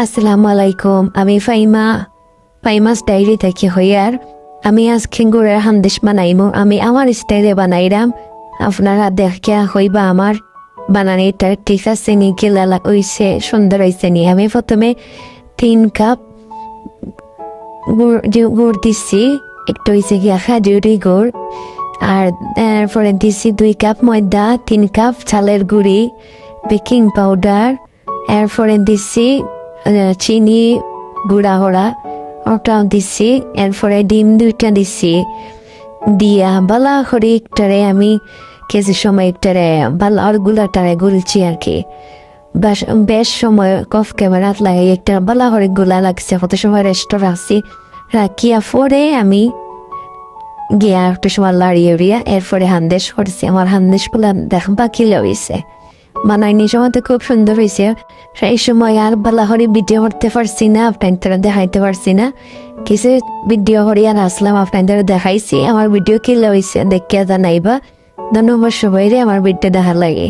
আসসালামু আলাইকুম। আমি ফাইমাস ডায়েরি থেকে হইয়ার। আমি আজ খেঙ্গুরের হান্দেশ বানাইমু। আমি আমার স্টাইলে বানাইরাম, আপনারা দেখা হইবা আমার বানানিটা ঠিক আছে নি, গেলা হইছে, সুন্দর হইছে নি। আমি প্রথমে 3 কাপ গুড় দিচ্ছি, একটু হয়েছে গিয়া খাজুরি গুড়, আর এরপরে দিচ্ছি 2 কাপ ময়দা, 3 কাপ চালের গুঁড়ি, বেকিং পাউডার, এরপরে দিচ্ছি চিনি গুঁড়া হরা ওটাও দিচ্ছি, এরপরে ডিম 2টা দিচ্ছি। দিয়া বালা করে একটারে আমি কিছু সময় একটারে বালা আর গুলাটারে গুলছি আর কি। বেশ সময় কফ ক্যামেরাত লাগে একটা বালা করে গুলা লাগছে, কত সময় রেস্ট রাখছি, রাখিয়া পরে আমি গিয়া একটা সময় লাড়িয়ে উড়িয়া এরপরে হান্দেশ করছি। আমার হান্দেশ গুলা দেখবা কি হয়েছে, বানাইনি সময় তো খুব সুন্দর হয়েছে। সেই সময় আর বালা করে ভিডিও করতে পারছি না, আপনারা দেখাইতে পারছি না। কিছু ভিডিও করে আর আসলাম, আপনাদের দেখাইছি। আমার ভিডিও কি হয়েছে দেখিয়া জানাইবা। ধন্যবাদ সবাই, আমার ভিডিও দেখা লাগে।